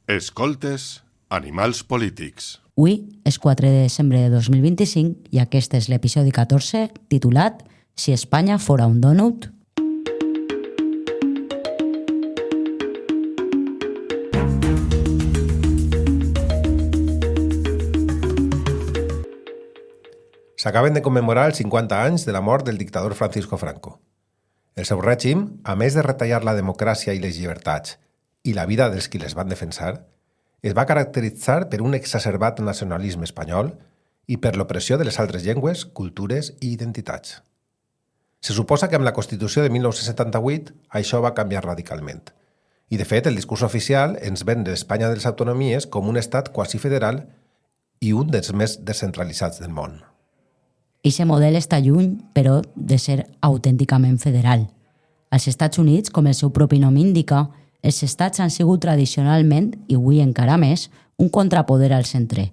Escoltes Animals Polítics. Avui és 4 de desembre de 2025 i aquest és l'episodi 14 titulat Si Espanya fora un dònut. S'acaben de commemorar els 50 anys de la mort del dictador Francisco Franco. El seu règim, a més de retallar la democràcia i les llibertats i la vida dels qui les van defensar, es va caracteritzar per un exacerbat nacionalisme espanyol i per l'opressió de les altres llengües, cultures i identitats. Se suposa que amb la Constitució de 1978 això va canviar radicalment. I, de fet, el discurs oficial ens ven l'Espanya de les autonomies com un estat quasi federal i un dels més descentralitzats del món. Eixe model està lluny, però, de ser autènticament federal. Als Estats Units, com el seu propi nom indica, els estats han sigut tradicionalment, i avui encara més, un contrapoder al centre,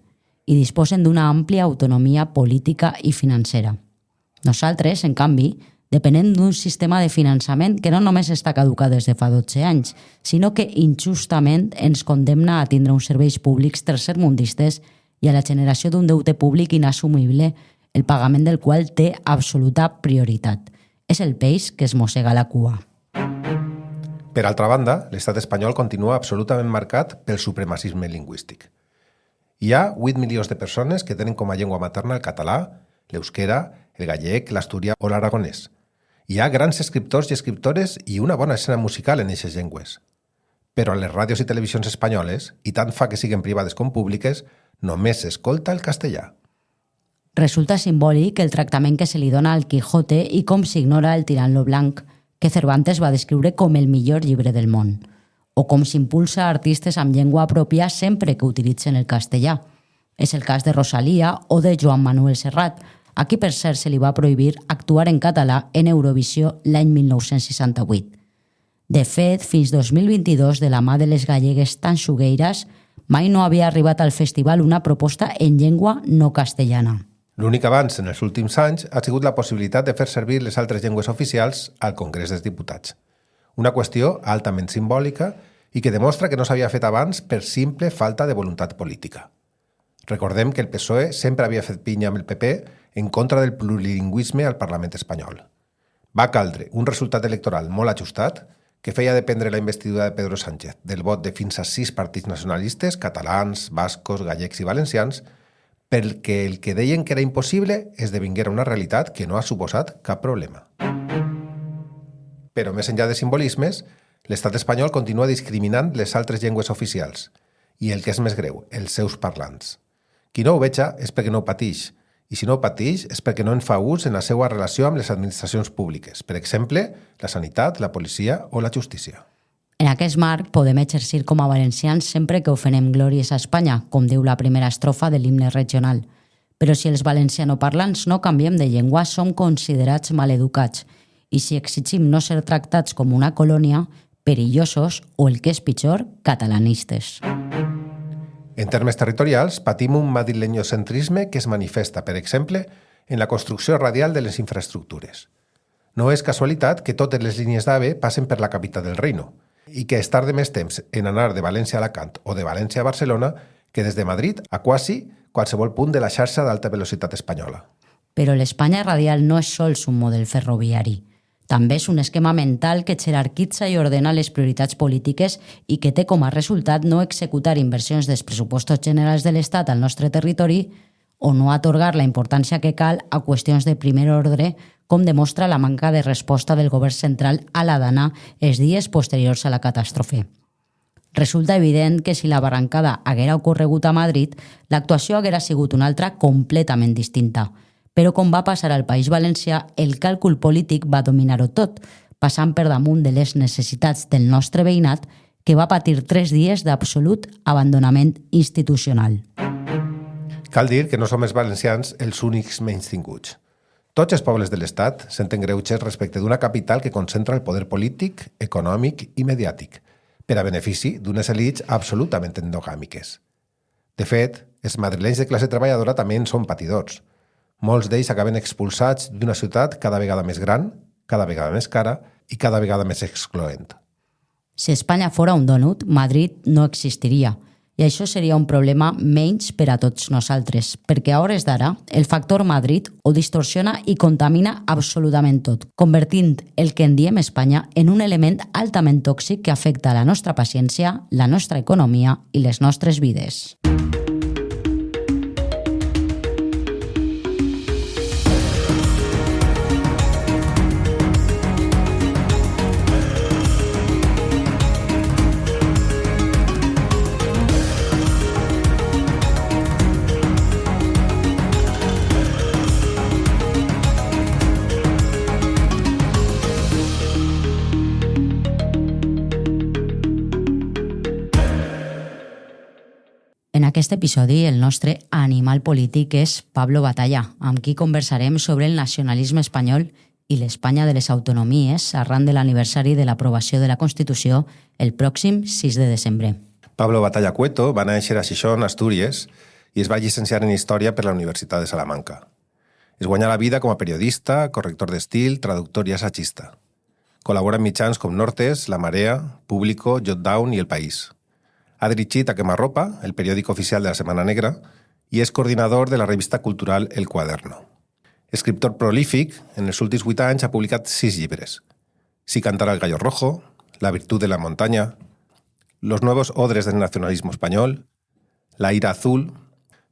i disposen d'una àmplia autonomia política i financera. Nosaltres, en canvi, depenem d'un sistema de finançament que no només està caducat des de fa 12 anys, sinó que injustament ens condemna a tindre uns serveis públics tercermundistes i a la generació d'un deute públic inassumible, el pagament del qual té absoluta prioritat. És el peix que es mossega la cua. Per altra banda, l'estat espanyol continua absolutament marcat pel supremacisme lingüístic. Hi ha 8 milions de persones que tenen com a llengua materna el català, l'euskera, el gallec, l'asturià o l'aragonès. Hi ha grans escriptors i escriptores i una bona escena musical en aquestes llengües. Però a les ràdios i televisions espanyoles, i tant fa que siguin privades com públiques, només s'escolta el castellà. Resulta simbòlic el tractament que se li dona al Quijote i com s'ignora el Tirant lo Blanc, que Cervantes va descriure com el millor llibre del món, o com s'impulsa artistes amb llengua pròpia sempre que utilitzen el castellà. És el cas de Rosalía o de Joan Manuel Serrat, a qui per cert se li va prohibir actuar en català en Eurovisió l'any 1968. De fet, fins 2022, de la mà de les gallegues tanxugueires, mai no havia arribat al festival una proposta en llengua no castellana. L'únic avanç en els últims anys ha sigut la possibilitat de fer servir les altres llengües oficials al Congrés dels Diputats. Una qüestió altament simbòlica i que demostra que no s'havia fet abans per simple falta de voluntat política. Recordem que el PSOE sempre havia fet pinya amb el PP en contra del plurilingüisme al Parlament espanyol. Va caldre un resultat electoral molt ajustat que feia dependre la investidura de Pedro Sánchez del vot de fins a 6 partits nacionalistes, catalans, bascos, gallecs i valencians, perquè el que deien que era impossible esdevinguera una realitat que no ha suposat cap problema. Però més enllà de simbolismes, l'estat espanyol continua discriminant les altres llengües oficials i, el que és més greu, els seus parlants. Qui no ho veja és perquè no ho pateix, i si no ho pateix és perquè no en fa ús en la seva relació amb les administracions públiques, per exemple, la sanitat, la policia o la justícia. En aquest marc podem exercir com a valencians sempre que ofenem glòries a Espanya, com diu la primera estrofa de l'himne regional. Però si els valencianoparlants no canviem de llengua, som considerats maleducats, i si exigim no ser tractats com una colònia, perillosos o, el que és pitjor, catalanistes. En termes territorials, patim un madrilenyocentrisme que es manifesta, per exemple, en la construcció radial de les infraestructures. No és casualitat que totes les línies d'AVE passen per la capital del reino, i que es tarda més temps en anar de València a Alacant o de València a Barcelona que des de Madrid a quasi qualsevol punt de la xarxa d'alta velocitat espanyola. Però l'Espanya radial no és sols un model ferroviari. També és un esquema mental que jerarquitza i ordena les prioritats polítiques i que té com a resultat no executar inversions dels pressupostos generals de l'Estat al nostre territori o no atorgar la importància que cal a qüestions de primer ordre, com demostra la manca de resposta del govern central a la Dana els dies posteriors a la catàstrofe. Resulta evident que si la barrancada haguera ocorregut a Madrid, l'actuació haguera sigut una altra completament distinta. Però com va passar al País Valencià, el càlcul polític va dominar-ho tot, passant per damunt de les necessitats del nostre veïnat, que va patir 3 dies d'absolut abandonament institucional. Cal dir que no som els valencians els únics menystinguts. Tots els pobles de l'Estat senten greuges respecte d'una capital que concentra el poder polític, econòmic i mediàtic, per a benefici d'unes elits absolutament endogàmiques. De fet, els madrilenys de classe treballadora també en són patidors. Molts d'ells acaben expulsats d'una ciutat cada vegada més gran, cada vegada més cara i cada vegada més excloent. Si Espanya fora un donut, Madrid no existiria. I això seria un problema menys per a tots nosaltres, perquè a hores d'ara el factor Madrid ho distorsiona i contamina absolutament tot, convertint el que en diem Espanya en un element altament tòxic que afecta la nostra paciència, la nostra economia i les nostres vides. En aquest episodi, el nostre animal polític és Pablo Batalla, amb qui conversarem sobre el nacionalisme espanyol i l'Espanya de les autonomies arran de l'aniversari de l'aprovació de la Constitució el pròxim 6 de desembre. Pablo Batalla Cueto va néixer a Xixón, Astúries, i es va llicenciar en Història per la Universitat de Salamanca. Es guanya la vida com a periodista, corrector d'estil, traductor i assagista. Col·labora en mitjans com Nortes, La Marea, Público, Jotdown i El País. Ha dirigit a Quemarropa, el periòdic oficial de la Setmana Negra, i és coordinador de la revista cultural El Cuaderno. Escriptor prolífic, en els últims 8 anys ha publicat 6 llibres. Si cantara el gallo rojo, La virtud de la montaña, Los nuevos odres del nacionalismo español, La ira azul,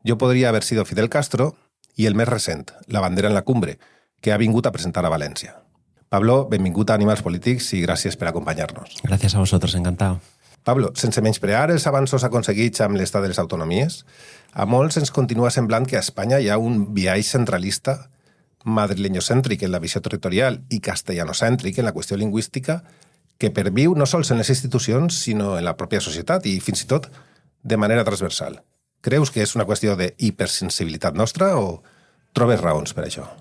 Yo podría haber sido Fidel Castro i el més recent, La bandera en la cumbre, que ha vingut a presentar a València. Pablo, benvingut a Animals Polítics i gràcies per acompanyar-nos. Gracias a vosotros, encantado. Pablo, sense menysprear els avanços aconseguits amb l'estat de les autonomies, a molts ens continua semblant que a Espanya hi ha un biaix centralista madrileñocèntric en la visió territorial i castellanocèntric en la qüestió lingüística que perviu no sols en les institucions, sinó en la pròpia societat i fins i tot de manera transversal. Creus que és una qüestió de hipersensibilitat nostra o trobes raons per això?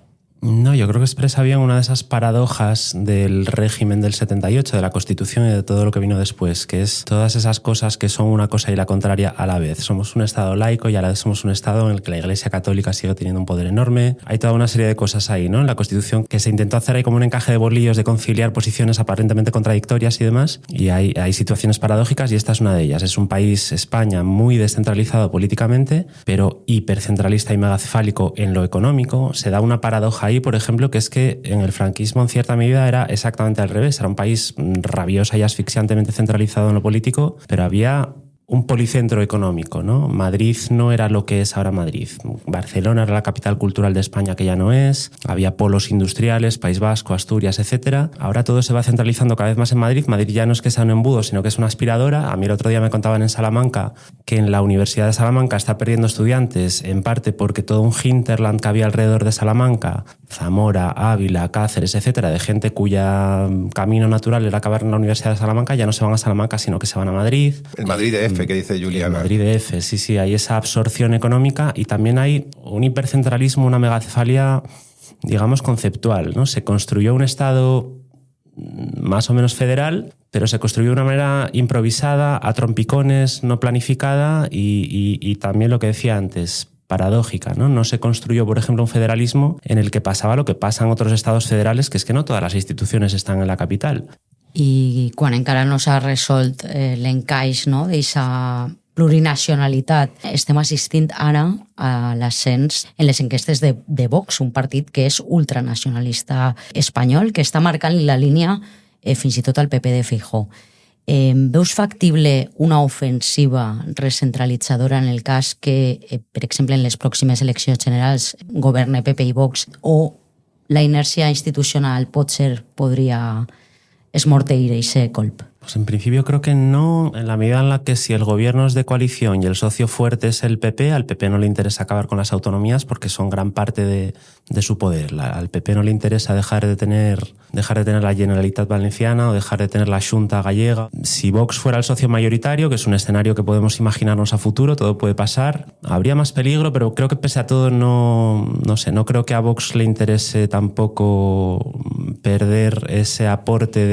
No, yo creo que expresa bien una de esas paradojas del régimen del 78, de la Constitución y de todo lo que vino después, que es todas esas cosas que son una cosa y la contraria a la vez. Somos un Estado laico y a la vez somos un Estado en el que la Iglesia Católica sigue teniendo un poder enorme. Hay toda una serie de cosas ahí, ¿no? En la Constitución que se intentó hacer ahí como un encaje de bolillos, de conciliar posiciones aparentemente contradictorias y demás, y hay situaciones paradójicas y esta es una de ellas. Es un país, España, muy descentralizado políticamente, pero hipercentralista y megacefálico en lo económico. Se da una paradoja ahí, por ejemplo, que es que en el franquismo en cierta medida era exactamente al revés. Era un país rabiosa y asfixiantemente centralizado en lo político, pero había un policentro económico, ¿no? Madrid no era lo que es ahora Madrid. Barcelona era la capital cultural de España, que ya no es. Había polos industriales, País Vasco, Asturias, etcétera. Ahora todo se va centralizando cada vez más en Madrid. Madrid ya no es que sea un embudo, sino que es una aspiradora. A mí el otro día me contaban en Salamanca que en la Universidad de Salamanca está perdiendo estudiantes, en parte porque todo un hinterland que había alrededor de Salamanca, Zamora, Ávila, Cáceres, etcétera, de gente cuya camino natural era acabar en la Universidad de Salamanca, ya no se van a Salamanca, sino que se van a Madrid. El Madrid de F, que dice Juliana. El Madrid de F, sí, hay esa absorción económica y también hay un hipercentralismo, una megacefalia, digamos, conceptual, ¿no? Se construyó un Estado más o menos federal, pero se construyó de una manera improvisada, a trompicones, no planificada y también lo que decía antes, paradójica, ¿no? No se construyó, por ejemplo, un federalismo en el que pasaba lo que pasa en otros estados federales, que es que no todas las instituciones están en la capital. I quan encara no s'ha resolt l'encaix, no, d'aquesta plurinacionalitat, estem assistint ara a l'ascens en les enquestes de Vox, un partit que és ultranacionalista espanyol, que està marcant la línia fins i tot al PP de Feijóo. Veus factible una ofensiva recentralitzadora en el cas que, per exemple, en les pròximes eleccions generals governe PP i Vox, o la inèrcia institucional podria esmorteir ese colp? Pues en principio creo que no, en la medida en la que si el gobierno es de coalición y el socio fuerte es el PP, al PP no le interesa acabar con las autonomías porque son gran parte de su poder. Al PP no le interesa dejar de tener la Generalitat Valenciana o dejar de tener la Xunta gallega. Si Vox fuera el socio mayoritario, que es un escenario que podemos imaginarnos a futuro, todo puede pasar, habría más peligro, pero creo que pese a todo no creo que a Vox le interese tampoco perder ese aporte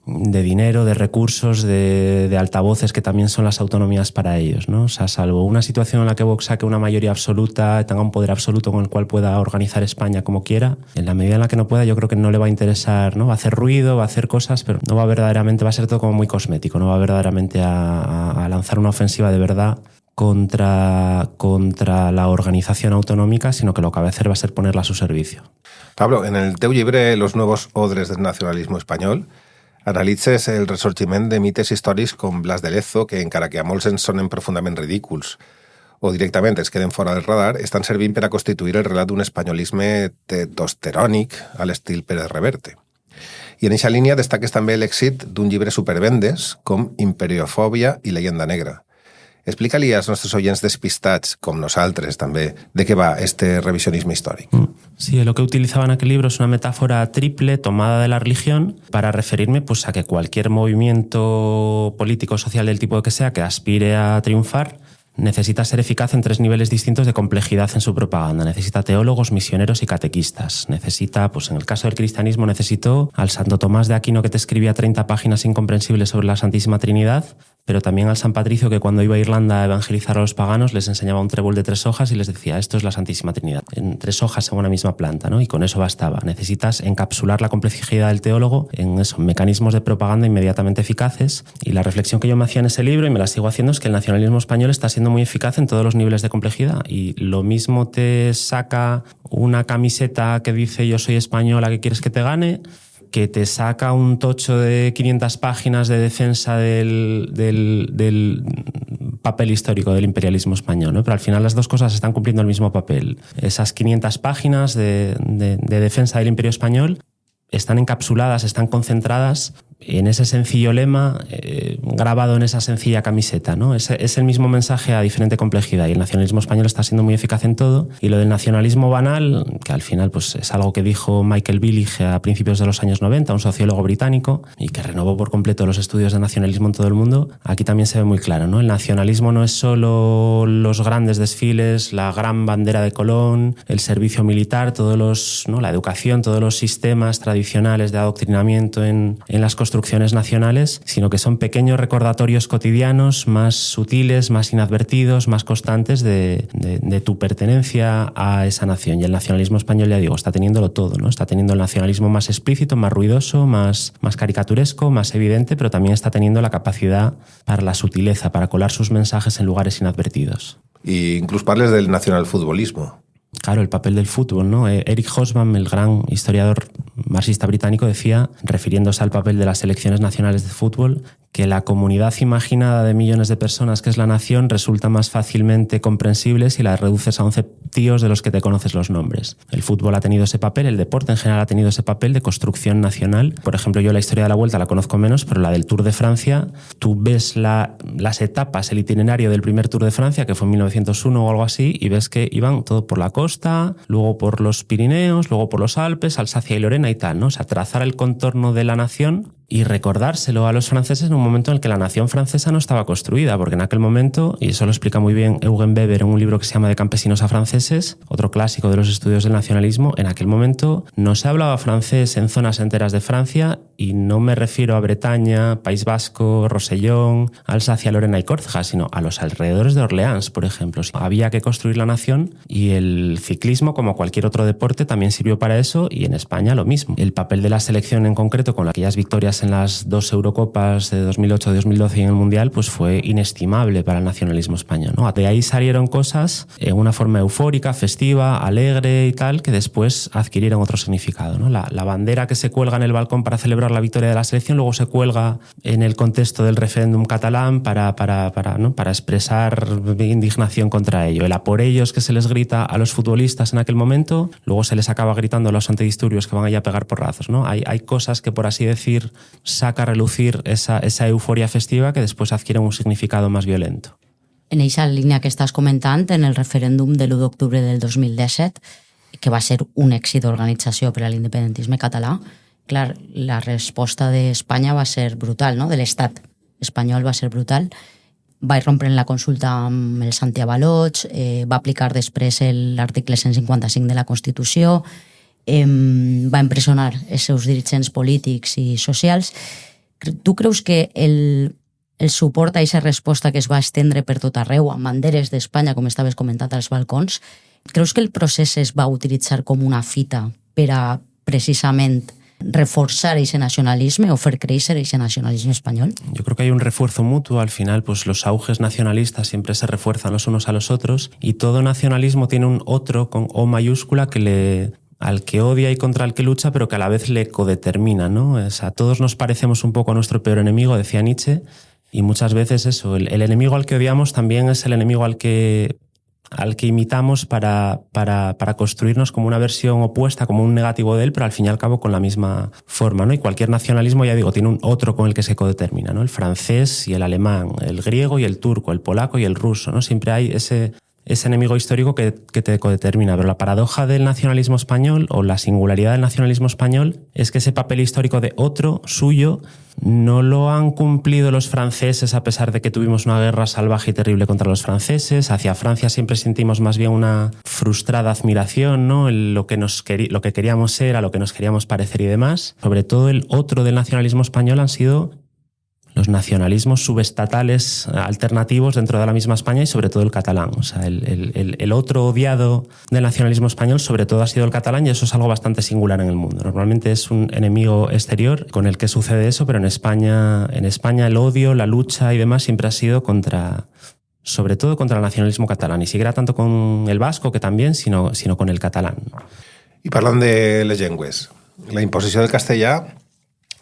de dinero, de recursos recursos, de altavoces que también son las autonomías para ellos, ¿no? O sea, salvo una situación en la que Vox saque una mayoría absoluta, tenga un poder absoluto con el cual pueda organizar España como quiera, en la medida en la que no pueda, yo creo que no le va a interesar, ¿no? Va a hacer ruido, va a hacer cosas, pero no va verdaderamente, va a ser todo como muy cosmético, no va verdaderamente a lanzar una ofensiva de verdad contra la organización autonómica, sino que lo que va a hacer va a ser ponerla a su servicio. Pablo, en el teu llibre Los nuevos odres del nacionalismo espanyol analitzes el ressorgiment de mites històrics com Blas de Lezo, que encara que a molts ens sonen profundament ridículs o directament es queden fora del radar, estan servint per a constituir el relat d'un espanyolisme testosterònic a l'estil Pérez Reverte. I en eixa línia destaques també l'èxit d'un llibre supervendes com Imperiofòbia i Leyenda negra. Explica-li als nostres oients despistats, com nosaltres també, de què va este revisionisme històric. Sí, lo que utilizaba en aquel libro es una metáfora triple tomada de la religión para referirme pues, a que cualquier movimiento político o social del tipo que sea que aspire a triunfar necesita ser eficaz en 3 niveles distintos de complejidad en su propaganda. Necesita teólogos, misioneros y catequistas. Necesita, pues en el caso del cristianismo, necesitó al Santo Tomás de Aquino que te escribía 30 páginas incomprensibles sobre la Santísima Trinidad, pero también al San Patricio que cuando iba a Irlanda a evangelizar a los paganos les enseñaba un trébol de 3 hojas y les decía, esto es la Santísima Trinidad, en 3 hojas en una misma planta, ¿no? Y con eso bastaba. Necesitas encapsular la complejidad del teólogo en eso, mecanismos de propaganda inmediatamente eficaces, y la reflexión que yo me hacía en ese libro, y me la sigo haciendo, es que el nacionalismo español está siendo muy eficaz en todos los niveles de complejidad, y lo mismo te saca una camiseta que dice yo soy española, ¿qué quieres que te gane?, que te saca un tocho de 500 páginas de defensa del papel histórico del imperialismo español, ¿no? Pero al final las dos cosas están cumpliendo el mismo papel. Esas 500 páginas de defensa del imperio español están encapsuladas, están concentradas en ese sencillo lema grabado en esa sencilla camiseta, ¿no? Es el mismo mensaje a diferente complejidad, y el nacionalismo español está siendo muy eficaz en todo. Y lo del nacionalismo banal, que al final pues, es algo que dijo Michael Billig a principios de los años 90, un sociólogo británico, y que renovó por completo los estudios de nacionalismo en todo el mundo, aquí también se ve muy claro, ¿no? El nacionalismo no es solo los grandes desfiles, la gran bandera de Colón, el servicio militar, la educación, todos los sistemas tradicionales de adoctrinamiento en las construcciones nacionales, sino que son pequeños recordatorios cotidianos, más sutiles, más inadvertidos, más constantes de tu pertenencia a esa nación. Y el nacionalismo español, ya digo, está teniéndolo todo, ¿no? Está teniendo el nacionalismo más explícito, más ruidoso, más caricaturesco, más evidente, pero también está teniendo la capacidad para la sutileza, para colar sus mensajes en lugares inadvertidos. Y incluso parles del nacionalfutbolismo. Claro, el papel del fútbol, ¿no? Eric Hobsbawm, el gran historiador marxista británico, decía, refiriéndose al papel de las selecciones nacionales de fútbol, que la comunidad imaginada de millones de personas que es la nación resulta más fácilmente comprensible si la reduces a 11 tíos de los que te conoces los nombres. El fútbol ha tenido ese papel, el deporte en general ha tenido ese papel de construcción nacional. Por ejemplo, yo la historia de la Vuelta la conozco menos, pero la del Tour de Francia, tú ves las etapas, el itinerario del primer Tour de Francia, que fue en 1901 o algo así, y ves que iban todo por la costa, luego por los Pirineos, luego por los Alpes, Alsacia y Lorena y tal, ¿no? O sea, trazar el contorno de la nación y recordárselo a los franceses en un momento en el que la nación francesa no estaba construida, porque en aquel momento, y eso lo explica muy bien Eugen Weber en un libro que se llama De campesinos a franceses, otro clásico de los estudios del nacionalismo, en aquel momento no se hablaba francés en zonas enteras de Francia, y no me refiero a Bretaña, País Vasco, Rosellón, Alsacia, Lorena y Córcega, sino a los alrededores de Orleans, por ejemplo. Había que construir la nación, y el ciclismo, como cualquier otro deporte, también sirvió para eso, y en España lo mismo. El papel de la selección en concreto, con aquellas victorias en las 2 Eurocopas de 2008, 2012 y en el Mundial, pues fue inestimable para el nacionalismo español, ¿no? De ahí salieron cosas en una forma eufórica, festiva, alegre y tal, que después adquirieron otro significado, ¿no? La bandera que se cuelga en el balcón para celebrar la victoria de la selección luego se cuelga en el contexto del referéndum catalán para expresar indignación contra ello. El a por ellos que se les grita a los futbolistas en aquel momento, luego se les acaba gritando a los antidisturbios que van allá a pegar porrazos, ¿no? Hay cosas que, por así decir, saca a relucir esa euforia festiva que después adquiere un significado más violento. En esa línia que estàs comentant, en el referèndum de l'1 d'octubre del 2017, que va ser un èxit d'organització per a l'independentisme català, clar, la resposta d'Espanya va ser brutal, no? De l'estat espanyol va ser brutal. Va irrompre en la consulta amb els antiavalots, va aplicar després l'article 155 de la Constitució, va empresonar els seus dirigents polítics i socials, Tu creus que el suport a aquesta resposta que es va estendre per tot arreu, amb banderes d'Espanya, com estaves comentant als balcons, creus que el procés es va utilitzar com una fita per a precisament reforzar ese nacionalismo o hacer crecer ese nacionalismo español? Yo creo que hay un refuerzo mutuo. Al final, pues los auges nacionalistas siempre se refuerzan los unos a los otros y todo nacionalismo tiene un otro con O mayúscula al que odia y contra el que lucha, pero que a la vez le codetermina, ¿no? O sea, todos nos parecemos un poco a nuestro peor enemigo, decía Nietzsche, y muchas veces eso, el enemigo al que odiamos también es el enemigo al que imitamos para construirnos como una versión opuesta, como un negativo de él, pero al fin y al cabo con la misma forma, ¿no? Y cualquier nacionalismo, ya digo, tiene un otro con el que se codetermina, ¿no? El francés y el alemán, el griego y el turco, el polaco y el ruso, ¿no? Siempre hay ese enemigo histórico que te codetermina. Pero la paradoja del nacionalismo español o la singularidad del nacionalismo español es que ese papel histórico de otro, suyo, no lo han cumplido los franceses a pesar de que tuvimos una guerra salvaje y terrible contra los franceses. Hacia Francia siempre sentimos más bien una frustrada admiración, ¿no? Lo que queríamos ser, a lo que nos queríamos parecer y demás. Sobre todo el otro del nacionalismo español han sido los nacionalismos subestatales alternativos dentro de la misma España y sobre todo el catalán. O sea, el otro odiado del nacionalismo español sobre todo ha sido el catalán y eso es algo bastante singular en el mundo. Normalmente es un enemigo exterior con el que sucede eso, pero en España el odio, la lucha y demás siempre ha sido sobre todo contra el nacionalismo catalán. Y siquiera tanto con el vasco, que también, sino con el catalán. I parlant de les llengües, la imposició del castellà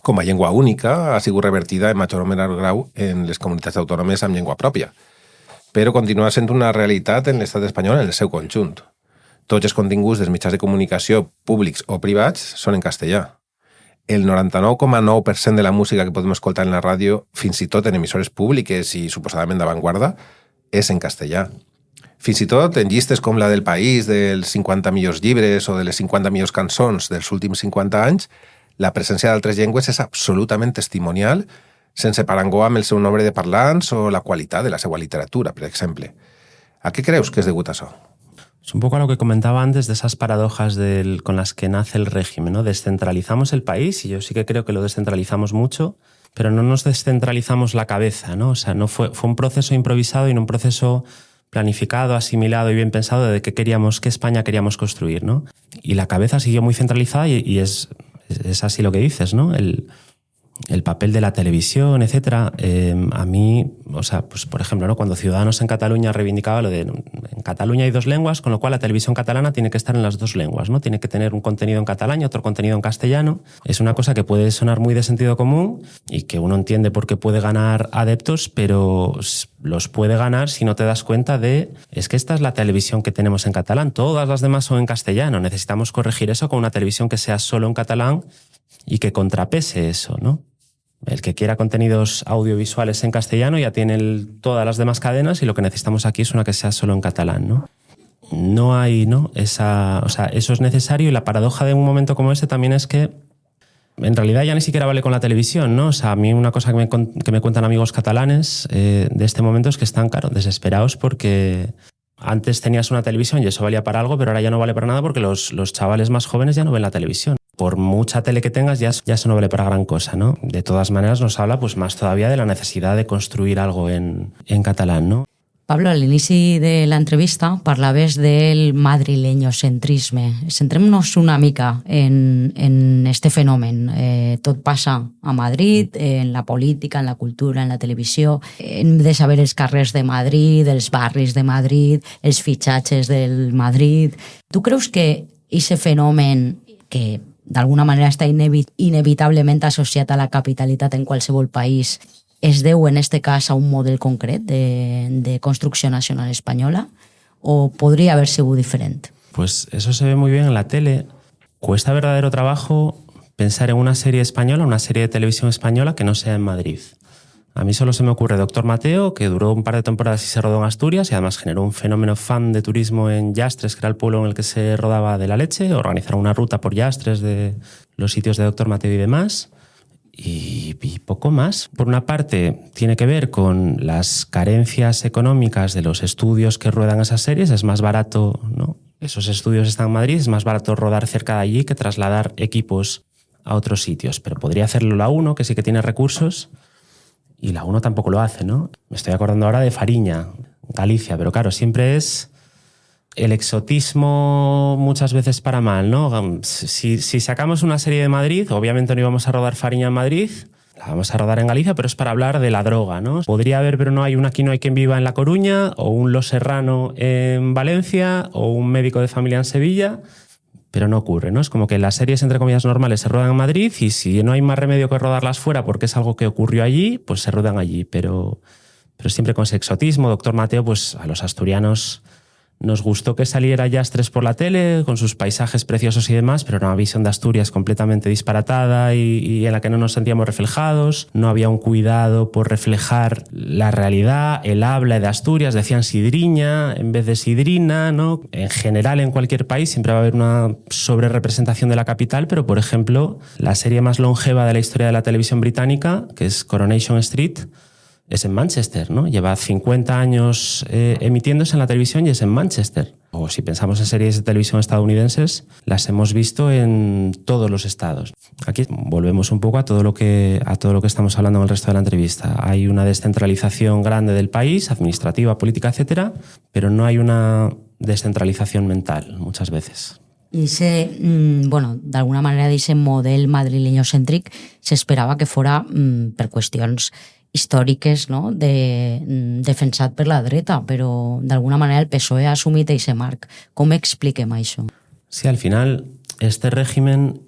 com a llengua única ha sigut revertida en major o menor grau en les comunitats autònomes amb llengua pròpia, però continua sent una realitat en l'estat espanyol en el seu conjunt. Tots els continguts dels mitjans de comunicació públics o privats són en castellà. El 99,9% de la música que podem escoltar en la ràdio, fins i tot en emissores públiques i suposadament d'avantguarda, és en castellà. Fins i tot en llistes com la del País dels 50 millors llibres o de les 50 millors cançons dels últims 50 anys, la presència d'altres llengües és absolutament testimonial, sense parangó amb el seu nombre de parlants o la qualitat de la seva literatura, per exemple. ¿A qué creus que es degut a això? Es un poco a lo que comentaba antes de esas paradojas con las que nace el régimen, ¿no? Descentralizamos el país y yo sí que creo que lo descentralizamos mucho, pero no nos descentralizamos la cabeza, ¿no? O sea, no fue un proceso improvisado y no un proceso planificado, asimilado y bien pensado de qué España queríamos construir, ¿no? Y la cabeza siguió muy centralizada y es así lo que dices, ¿no? El papel de la televisión, etcétera. A mí, o sea, pues por ejemplo, ¿no? Cuando Ciudadanos en Cataluña reivindicaba lo de en Cataluña hay 2 lenguas, con lo cual la televisión catalana tiene que estar en las 2 lenguas, ¿no? Tiene que tener un contenido en catalán y otro contenido en castellano. Es una cosa que puede sonar muy de sentido común y que uno entiende por qué puede ganar adeptos, pero los puede ganar si no te das cuenta es que esta es la televisión que tenemos en catalán, todas las demás son en castellano. Necesitamos corregir eso con una televisión que sea solo en catalán y que contrapese eso, ¿no? El que quiera contenidos audiovisuales en castellano ya tiene todas las demás cadenas y lo que necesitamos aquí es una que sea solo en catalán, ¿no? No hay, ¿no? O sea, eso es necesario y la paradoja de un momento como este también es que en realidad ya ni siquiera vale con la televisión, ¿no? O sea, a mí una cosa que me cuentan amigos catalanes de este momento es que están, claro, desesperados porque antes tenías una televisión y eso valía para algo, pero ahora ya no vale para nada porque los chavales más jóvenes ya no ven la televisión. Por mucha tele que tengas, ya eso no vale para gran cosa, ¿no? De todas maneras, nos habla pues más todavía de la necesidad de construir algo en catalán, ¿no? Pablo, al inici de l'entrevista parlaves del madrileñocentrisme. Centrem-nos una mica en este fenomen. Tot passa a Madrid, en la política, en la cultura, en la televisió. Hem de saber els carrers de Madrid, els barris de Madrid, els fitxatges del Madrid. Tu creus que aquest fenomen que d'alguna manera està inevitablement associat a la capitalitat en qualsevol país es deu en este cas a un model concret de construcció nacional espanyola o podría haber sido diferente? Pues eso se ve muy bien en la tele. Cuesta verdadero trabajo pensar en una serie española, una serie de televisión española que no sea en Madrid. A mí solo se me ocurre Doctor Mateo, que duró un par de temporadas y se rodó en Asturias y además generó un fenómeno fan de turismo en Yastres, que era el pueblo en el que se rodaba de la leche. Organizaron una ruta por Yastres de los sitios de Doctor Mateo y demás. Y poco más. Por una parte, tiene que ver con las carencias económicas de los estudios que ruedan esas series. Es más barato, ¿no? Esos estudios están en Madrid, es más barato rodar cerca de allí que trasladar equipos a otros sitios, pero podría hacerlo la 1, que sí que tiene recursos, y la 1 tampoco lo hace, ¿no? Me estoy acordando ahora de Fariña, Galicia, pero claro, siempre es el exotismo muchas veces para mal, ¿no? Si sacamos una serie de Madrid, obviamente no íbamos a rodar Fariña en Madrid, la vamos a rodar en Galicia, pero es para hablar de la droga, ¿no? Podría haber, pero no hay un Aquí no hay quien viva en La Coruña, o un Los Serrano en Valencia, o un Médico de familia en Sevilla, pero no ocurre, ¿no? Es como que las series, entre comillas, normales se rodan en Madrid y si no hay más remedio que rodarlas fuera porque es algo que ocurrió allí, pues se rodan allí, pero siempre con ese exotismo. Doctor Mateo, pues a los asturianos nos gustó que saliera Yastres por la tele, con sus paisajes preciosos y demás, pero era una visión de Asturias completamente disparatada y en la que no nos sentíamos reflejados. No había un cuidado por reflejar la realidad, el habla de Asturias. Decían sidriña en vez de sidrina, ¿no? En general, en cualquier país siempre va a haber una sobrerepresentación de la capital, pero, por ejemplo, la serie más longeva de la historia de la televisión británica, que es Coronation Street, es en Manchester, ¿no? Lleva 50 años emitiéndose en la televisión y es en Manchester. O si pensamos en series de televisión estadounidenses, las hemos visto en todos los estados. Aquí volvemos un poco a todo lo que estamos hablando en el resto de la entrevista. Hay una descentralización grande del país, administrativa, política, etcétera, pero no hay una descentralización mental muchas veces. I d'alguna manera, d'aquest model madrileño-cèntric s'esperava que fora per qüestions històriques, no? Defensat per la dreta, però d'alguna manera el PSOE ha assumit aquest marc. Com expliquem això? Sí, al final este régimen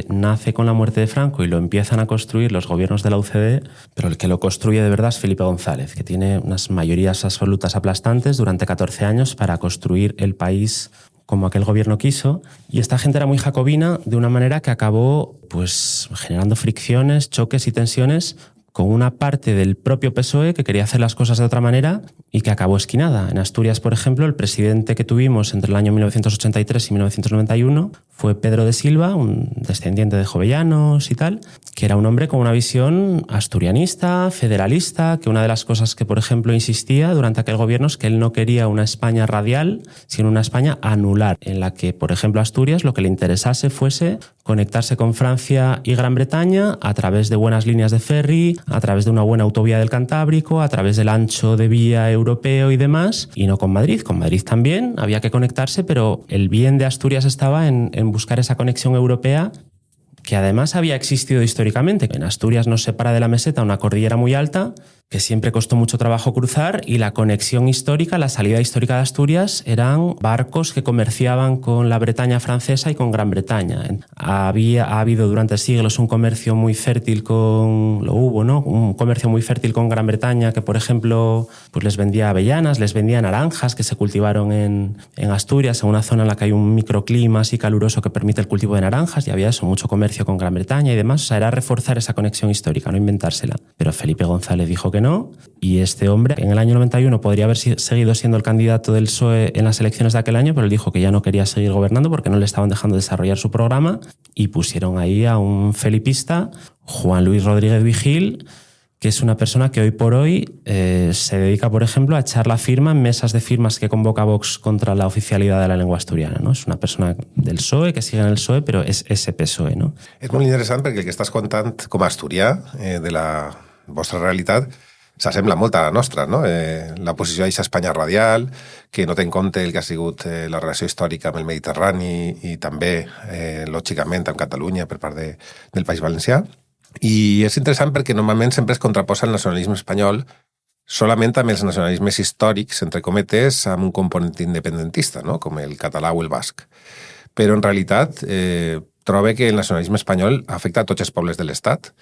nace con la muerte de Franco y lo empiezan a construir los gobiernos de la UCD, pero el que lo construye de verdad es Felipe González, que tiene unas mayorías absolutas aplastantes durante 14 años para construir el país como aquel gobierno quiso, y esta gente era muy jacobina de una manera que acabó pues generando fricciones, choques y tensiones con una parte del propio PSOE que quería hacer las cosas de otra manera y que acabó esquinada. En Asturias, por ejemplo, el presidente que tuvimos entre el año 1983 y 1991 fue Pedro de Silva, un descendiente de jovellanos y tal, que era un hombre con una visión asturianista, federalista, que una de las cosas que, por ejemplo, insistía durante aquel gobierno es que él no quería una España radial, sino una España anular, en la que, por ejemplo, a Asturias lo que le interesase fuese conectarse con Francia y Gran Bretaña a través de buenas líneas de ferry, a través de una buena autovía del Cantábrico, a través del ancho de vía europeo y demás, y no con Madrid. Con Madrid también había que conectarse, pero el bien de Asturias estaba en buscar esa conexión europea que además había existido históricamente. En Asturias nos separa de la meseta una cordillera muy alta que siempre costó mucho trabajo cruzar, y la conexión histórica, la salida histórica de Asturias, eran barcos que comerciaban con la Bretaña francesa y con Gran Bretaña. Ha habido durante siglos un comercio muy fértil un comercio muy fértil con Gran Bretaña, que, por ejemplo, pues les vendía avellanas, les vendía naranjas que se cultivaron en Asturias, en una zona en la que hay un microclima así caluroso que permite el cultivo de naranjas, y había eso, mucho comercio con Gran Bretaña y demás. O sea, era reforzar esa conexión histórica, no inventársela. Pero Felipe González dijo que no, y este hombre en el año 91 podría haber seguido siendo el candidato del PSOE en las elecciones de aquel año, pero él dijo que ya no quería seguir gobernando porque no le estaban dejando desarrollar su programa, y pusieron ahí a un felipista, Juan Luis Rodríguez Vigil, que es una persona que hoy por hoy se dedica, por ejemplo, a echar la firma en mesas de firmas que convoca Vox contra la oficialidad de la lengua asturiana, no? Es una persona del PSOE, que sigue en el PSOE, però és ese PSOE, no? És molt interessant perquè el que estàs contant com a asturià de la vostra realitat s'assembla molt a la nostra, no? La posició d'aquesta Espanya radial, que no té en compte el que ha sigut la relació històrica amb el Mediterrani i també, lògicament, amb Catalunya per part del País Valencià. I és interessant perquè normalment sempre es contraposa el nacionalisme espanyol solament amb els nacionalismes històrics, entre cometes, amb un component independentista, no? Com el català o el basc. Però en realitat trobe que el nacionalisme espanyol afecta a tots els pobles de l'Estat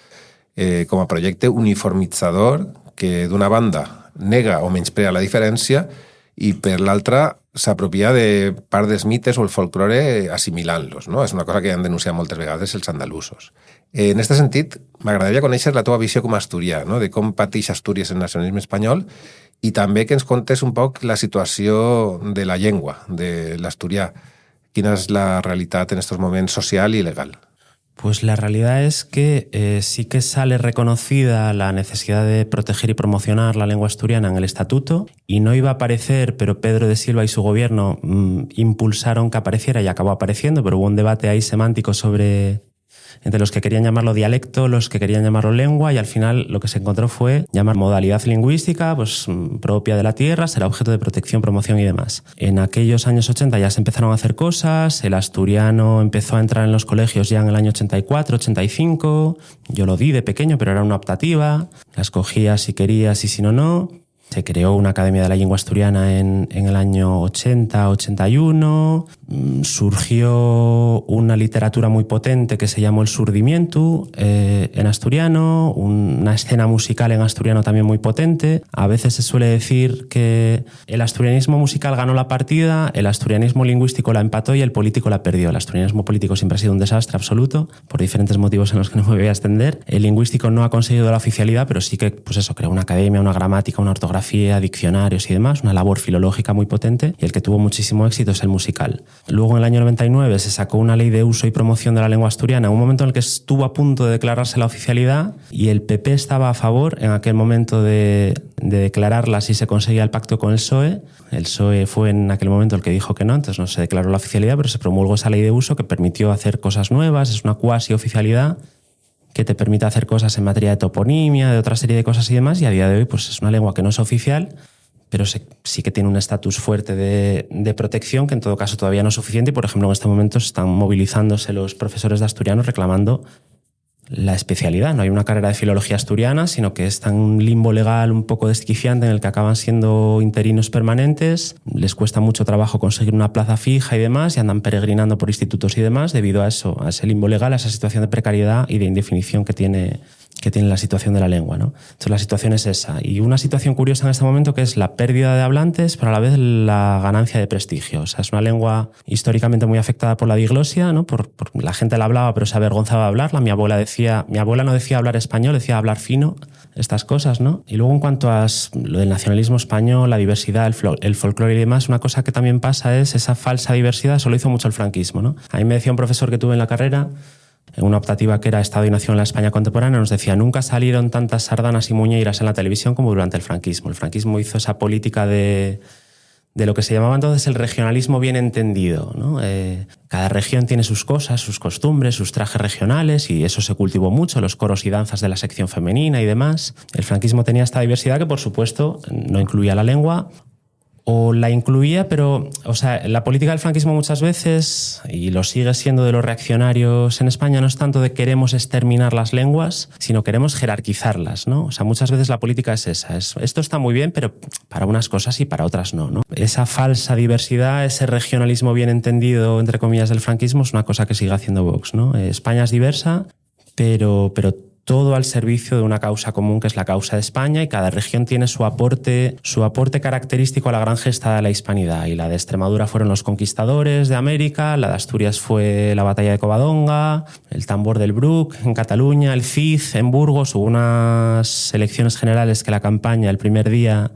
com a projecte uniformitzador que d'una banda nega o menysprea la diferència i per l'altra s'apropia de part dels mites o el folklore assimilant-los, no? És una cosa que han denunciat moltes vegades els andalusos. En aquest sentit, m'agradaria conèixer la teva visió com a asturià, no? De com pateix Astúries el nacionalisme espanyol, i també que ens contes un poc la situació de la llengua, de l'asturià. Quina és la realitat en aquests moments social i legal? Pues la realidad es que sí que sale reconocida la necesidad de proteger y promocionar la lengua asturiana en el estatuto, y no iba a aparecer, pero Pedro de Silva y su gobierno impulsaron que apareciera y acabó apareciendo, pero hubo un debate ahí semántico sobre entre los que querían llamarlo dialecto, los que querían llamarlo lengua, y al final lo que se encontró fue llamar modalidad lingüística, pues propia de la tierra, será objeto de protección, promoción y demás. En aquellos años 80 ya se empezaron a hacer cosas, el asturiano empezó a entrar en los colegios ya en el año 84, 85, yo lo di de pequeño, pero era una optativa, la escogías si querías y si no, no. Se creó una Academia de la Lengua Asturiana en el año 80-81, surgió una literatura muy potente que se llamó el Surdimiento en asturiano, una escena musical en asturiano también muy potente. A veces se suele decir que el asturianismo musical ganó la partida, el asturianismo lingüístico la empató y el político la perdió. El asturianismo político siempre ha sido un desastre absoluto, por diferentes motivos en los que no me voy a extender. El lingüístico no ha conseguido la oficialidad, pero sí que pues eso, creó una academia, una gramática, una ortografía, diccionarios y demás, una labor filológica muy potente, y el que tuvo muchísimo éxito es el musical. Luego, en el año 99, se sacó una ley de uso y promoción de la lengua asturiana, en un momento en el que estuvo a punto de declararse la oficialidad, y el PP estaba a favor en aquel momento de declararla si se conseguía el pacto con el PSOE. El PSOE fue en aquel momento el que dijo que no, entonces no se declaró la oficialidad, pero se promulgó esa ley de uso que permitió hacer cosas nuevas, es una cuasi oficialidad que te permite hacer cosas en materia de toponimia, de otra serie de cosas y demás, y a día de hoy pues es una lengua que no es oficial, pero sí que tiene un estatus fuerte de protección, que en todo caso todavía no es suficiente, y por ejemplo en este momento están movilizándose los profesores de asturiano reclamando la especialidad. No hay una carrera de filología asturiana, sino que está en un limbo legal un poco desquiciante en el que acaban siendo interinos permanentes, les cuesta mucho trabajo conseguir una plaza fija y demás, y andan peregrinando por institutos y demás debido a eso, a ese limbo legal, a esa situación de precariedad y de indefinición que tiene la situación de la lengua, ¿no? Entonces la situación es esa. Y una situación curiosa en este momento que es la pérdida de hablantes, pero a la vez la ganancia de prestigio. O sea, es una lengua históricamente muy afectada por la diglosia, ¿no? Por la gente la hablaba, pero se avergonzaba de hablarla. Mi abuela no decía hablar español, decía hablar fino, estas cosas, ¿no? Y luego en cuanto a lo del nacionalismo español, la diversidad, el folclore y demás, una cosa que también pasa es esa falsa diversidad. Eso lo hizo mucho el franquismo, ¿no? A mí me decía un profesor que tuve en la carrera, en una optativa que era Estado y Nación en la España contemporánea, nos decía: nunca salieron tantas sardanas y muñeiras en la televisión como durante el franquismo. El franquismo hizo esa política de lo que se llamaba entonces el regionalismo bien entendido, ¿no? Cada región tiene sus cosas, sus costumbres, sus trajes regionales, y eso se cultivó mucho, los coros y danzas de la sección femenina y demás. El franquismo tenía esta diversidad que, por supuesto, no incluía la lengua, o la incluía, pero o sea, la política del franquismo muchas veces, y lo sigue siendo de los reaccionarios en España, no es tanto de queremos exterminar las lenguas, sino queremos jerarquizarlas, ¿no? O sea, muchas veces la política es esa, esto está muy bien, pero para unas cosas y para otras no, ¿no? Esa falsa diversidad, ese regionalismo bien entendido, entre comillas, del franquismo, es una cosa que sigue haciendo Vox, ¿no? España es diversa, pero todo al servicio de una causa común, que es la causa de España, y cada región tiene su aporte característico a la gran gesta de la hispanidad. Y la de Extremadura fueron los conquistadores de América, la de Asturias fue la batalla de Covadonga, el tambor del Bruc en Cataluña, el Cid en Burgos. Hubo unas elecciones generales que la campaña, el primer día,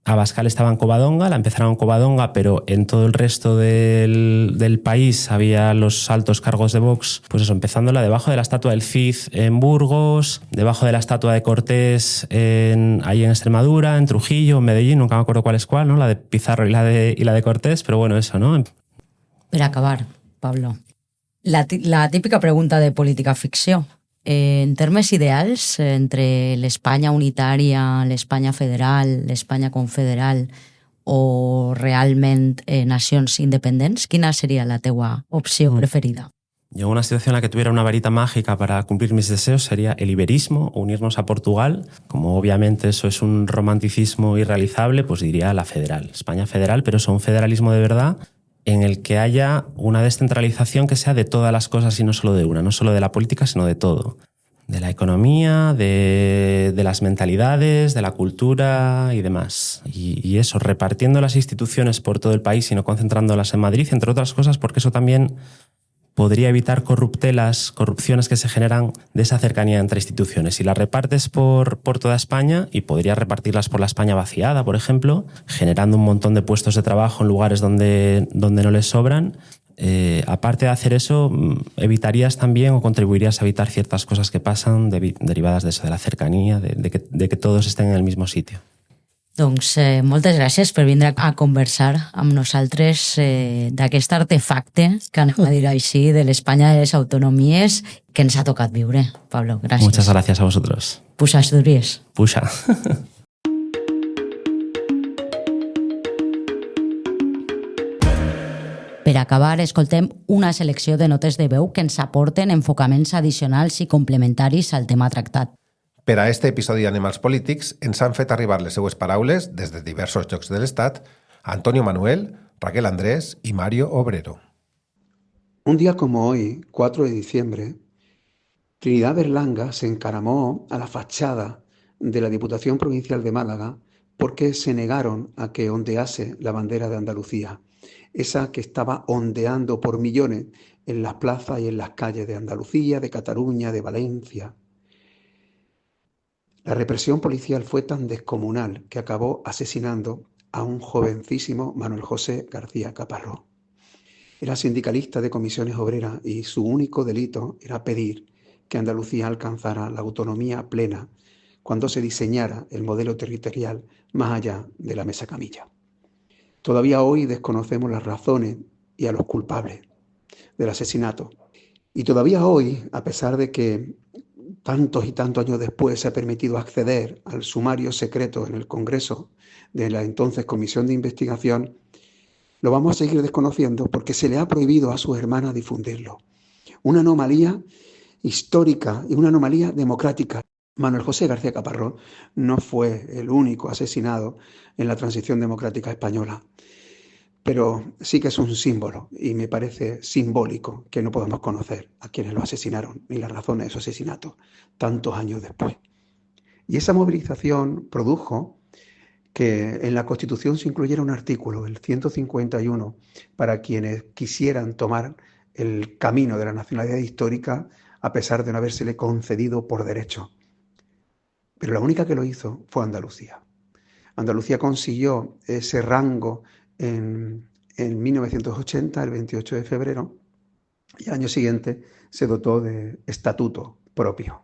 Abascal estaba en Covadonga, la empezaron en Covadonga, pero en todo el resto del país había los altos cargos de Vox, pues eso, empezándola debajo de la estatua del Cid en Burgos, debajo de la estatua de Cortés ahí en Extremadura, en Trujillo, en Medellín, nunca me acuerdo cuál es cuál, ¿no? La de Pizarro y la de Cortés, pero bueno, eso, ¿no? Per acabar, Pablo, la típica pregunta de política ficció. En termes ideals, entre l'Espanya unitària, l'Espanya federal, l'Espanya confederal o realment nacions independents, quina seria la teua opció preferida? Yo, una situación en la que tuviera una varita mágica para cumplir mis deseos sería el iberismo, unirnos a Portugal. Como obviamente eso es un romanticismo irrealizable, pues diría la federal, España federal, pero es un federalismo de verdad, en el que haya una descentralización que sea de todas las cosas y no solo de una, no solo de la política, sino de todo. De la economía, de las mentalidades, de la cultura y demás. Y eso, repartiendo las instituciones por todo el país y no concentrándolas en Madrid, entre otras cosas, porque eso también podría evitar corrupciones que se generan de esa cercanía entre instituciones. Si las repartes por toda España, y podrías repartirlas por la España vaciada, por ejemplo, generando un montón de puestos de trabajo en lugares donde no les sobran, aparte de hacer eso, evitarías también o contribuirías a evitar ciertas cosas que pasan derivadas de eso, de la cercanía, de que todos estén en el mismo sitio. Doncs moltes gràcies per vindre a conversar amb nosaltres d'aquest artefacte, que anem a dir així, de l'Espanya de les autonomies que ens ha tocat viure. Pablo, gràcies. Muchas gracias a vosotros. Puxa Astúries. Puxa. Per acabar, escoltem una selecció de notes de veu que ens aporten enfocaments addicionals i complementaris al tema tractat. Per a este episodi d'Animals Polítics ens han fet arribar les seues paraules des de diversos llocs de l'Estat Antonio Manuel, Raquel Andrés y Mario Obrero. Un día como hoy, 4 de diciembre, Trinidad Berlanga se encaramó a la fachada de la Diputación Provincial de Málaga porque se negaron a que ondease la bandera de Andalucía, esa que estaba ondeando por millones en las plazas y en las calles de Andalucía, de Cataluña, de Valencia. La represión policial fue tan descomunal que acabó asesinando a un jovencísimo Manuel José García Caparrós. Era sindicalista de comisiones obreras y su único delito era pedir que Andalucía alcanzara la autonomía plena cuando se diseñara el modelo territorial más allá de la mesa camilla. Todavía hoy desconocemos las razones y a los culpables del asesinato. Y todavía hoy, a pesar de que tantos y tantos años después se ha permitido acceder al sumario secreto en el Congreso de la entonces Comisión de Investigación, lo vamos a seguir desconociendo porque se le ha prohibido a sus hermanas difundirlo. Una anomalía histórica y una anomalía democrática. Manuel José García Caparrós no fue el único asesinado en la transición democrática española, pero sí que es un símbolo y me parece simbólico que no podamos conocer a quienes lo asesinaron ni las razones de su asesinato tantos años después. Y esa movilización produjo que en la Constitución se incluyera un artículo, el 151, para quienes quisieran tomar el camino de la nacionalidad histórica a pesar de no habérsele concedido por derecho. Pero la única que lo hizo fue Andalucía. Andalucía consiguió ese rango en 1980, el 28 de febrero, y al año siguiente se dotó de estatuto propio.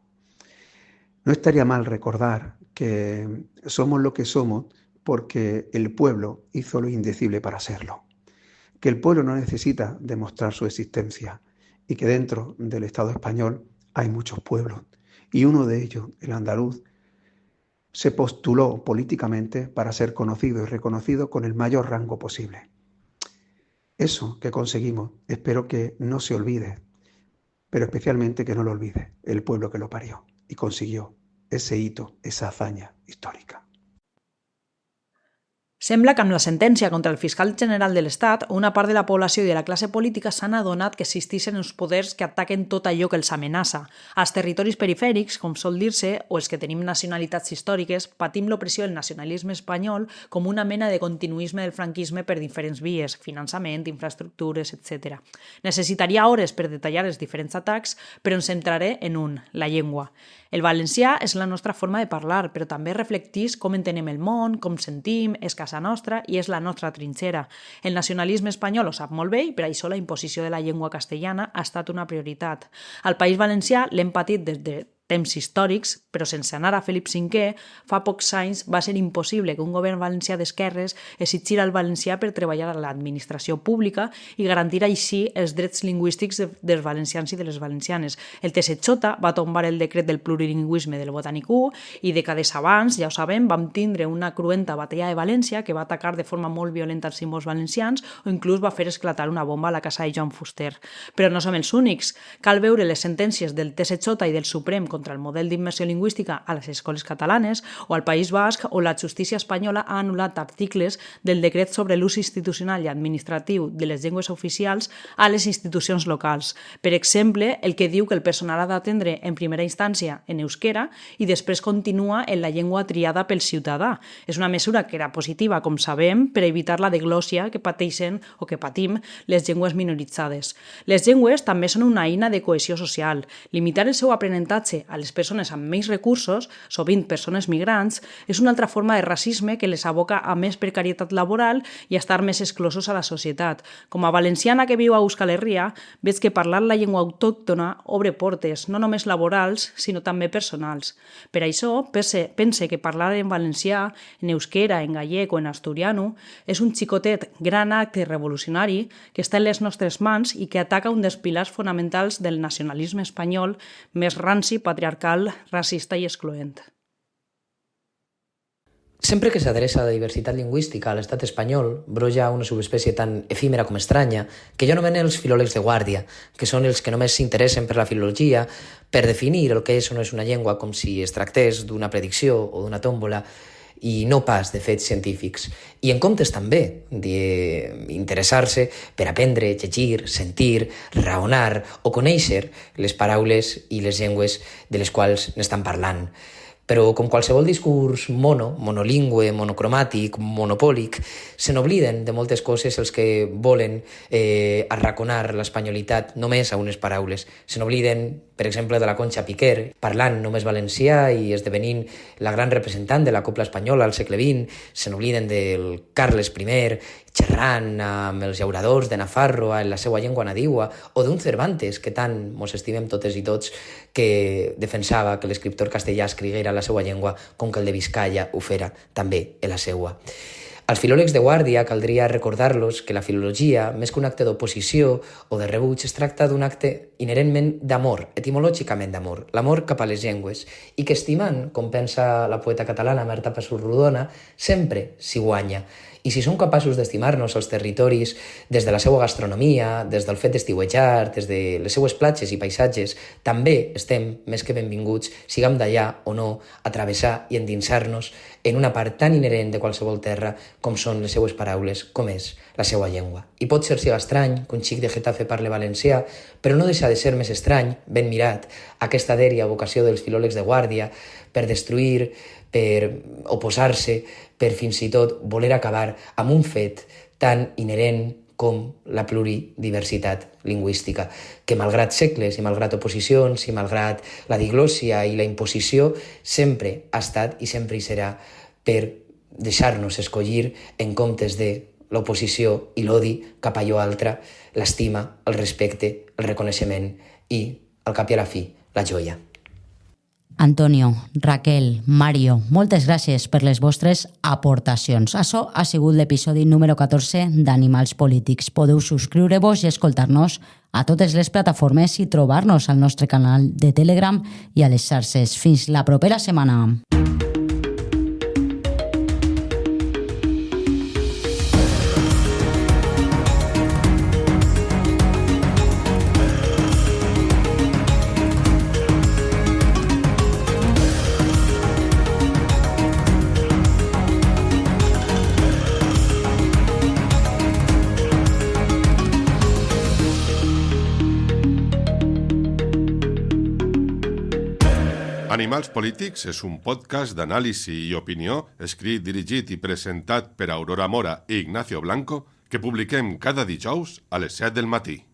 No estaría mal recordar que somos lo que somos porque el pueblo hizo lo indecible para serlo, que el pueblo no necesita demostrar su existencia y que dentro del Estado español hay muchos pueblos, y uno de ellos, el andaluz, se postuló políticamente para ser conocido y reconocido con el mayor rango posible. Eso que conseguimos, espero que no se olvide, pero especialmente que no lo olvide el pueblo que lo parió y consiguió ese hito, esa hazaña histórica. Sembla que amb la sentència contra el fiscal general de l'Estat, una part de la població i de la classe política s'han adonat que existeixen uns poders que ataquen tot allò que els amenaça. Als territoris perifèrics, com sol dir-se, o els que tenim nacionalitats històriques, patim l'opressió del nacionalisme espanyol com una mena de continuisme del franquisme per diferents vies, finançament, infraestructures, etc. Necessitaria hores per detallar els diferents atacs, però em centraré en un, la llengua. El valencià és la nostra forma de parlar, però també reflecteix com entenem el món, com sentim, és casa nostra i és la nostra trinxera. El nacionalisme espanyol ho sap molt bé i per això la imposició de la llengua castellana ha estat una prioritat. Al País Valencià l'hem patit des de temps històrics, però sense anar a Felip V, fa pocs anys va ser impossible que un govern valencià d'esquerres exigir al valencià per treballar a l'administració pública i garantir així els drets lingüístics dels valencians i de les valencianes. El TSJ va tombar el decret del plurilingüisme del Botànic 1 i dècades abans, ja ho sabem, vam tindre una cruenta batalla de València que va atacar de forma molt violenta els símbols valencians o inclús va fer esclatar una bomba a la casa de Joan Fuster. Però no som els únics. Cal veure les sentències del TSJ i del Suprem contra el model d'immersió lingüística a les escoles catalanes o al País Basc, on la justícia espanyola ha anul·lat articles del decret sobre l'ús institucional i administratiu de les llengües oficials a les institucions locals. Per exemple, el que diu que el personal ha d'atendre en primera instància en euskera i després continua en la llengua triada pel ciutadà. És una mesura que era positiva, com sabem, per evitar la deglòssia que pateixen o que patim les llengües minoritzades. Les llengües també són una eina de cohesió social. Limitar el seu aprenentatge a les persones amb menys recursos, sovint persones migrants, és una altra forma de racisme que les aboca a més precarietat laboral i a estar més exclosos a la societat. Com a valenciana que viu a Euskal Herria, veig que parlar la llengua autòctona obre portes, no només laborals, sinó també personals. Per això, pense que parlar en valencià, en euskera, en gallec o en asturiano és un xicotet gran acte revolucionari que està en les nostres mans i que ataca un dels pilars fonamentals del nacionalisme espanyol més ranci, patriarcal, racista i excloent. Sempre que s'adreça a la diversitat lingüística a l'estat espanyol, brolla una subespècie tan efímera com estranya que jo anomeno els filòlegs de guàrdia, que són els que només s'interessen per la filologia, per definir el que és o no és una llengua com si es tractés d'una predicció o d'una tòmbola i no pas de fets científics. I en comptes també d'interessar-se per aprendre, llegir, sentir, raonar o conèixer les paraules i les llengües de les quals n'estan parlant. Però com qualsevol discurs monolingüe, monocromàtic, monopòlic, se n'obliden de moltes coses els que volen arraconar l'espanyolitat només a unes paraules. Se n'obliden, per exemple, de la Concha Piquer, parlant només valencià i esdevenint la gran representant de la copla espanyola al segle XX. Se n'obliden del Carles I, xerrant amb els llauradors de Nafarroa en la seva llengua nadiua, o d'un Cervantes, que tant mos estimem totes i tots, que defensava que l'escriptor castellà escriguera la seva llengua com que el de Vizcaya ho fera també en la seva. Als filòlegs de guàrdia caldria recordar-los que la filologia, més que un acte d'oposició o de rebuig, es tracta d'un acte inherentment d'amor, etimològicament d'amor, l'amor cap a les llengües, i que estimant, com pensa la poeta catalana Marta Passus-Rodona, sempre s'hi guanya. I si som capaços d'estimar-nos els territoris des de la seva gastronomia, des del fet d'estiuejar, des de les seues platges i paisatges, també estem més que benvinguts, siguem d'allà o no, a travessar i endinsar-nos en una part tan inherent de qualsevol terra com són les seues paraules, com és la seva llengua. I pot ser-siga estrany que un xic de Getafe parle valencià, però no deixa de ser més estrany, ben mirat, aquesta dèria vocació dels filòlegs de guàrdia per destruir, per oposar-se, per fins i tot voler acabar amb un fet tan inherent com la pluridiversitat lingüística, que malgrat segles i malgrat oposicions i malgrat la diglòssia i la imposició, sempre ha estat i sempre hi serà per deixar-nos escollir en comptes de l'oposició i l'odi cap a allò altre, l'estima, el respecte, el reconeixement i, al cap i a la fi, la joia. Antonio, Raquel, Mario, moltes gràcies per les vostres aportacions. Això ha sigut l'episodi número 14 d'Animals Polítics. Podeu subscriure-vos i escoltar-nos a totes les plataformes i trobar-nos al nostre canal de Telegram i a les xarxes. Fins la propera setmana. Animals Polítics és un podcast d'anàlisi i opinió escrit, dirigit i presentat per Aurora Mora i Ignacio Blanco que publiquem cada dijous a les 7 del matí.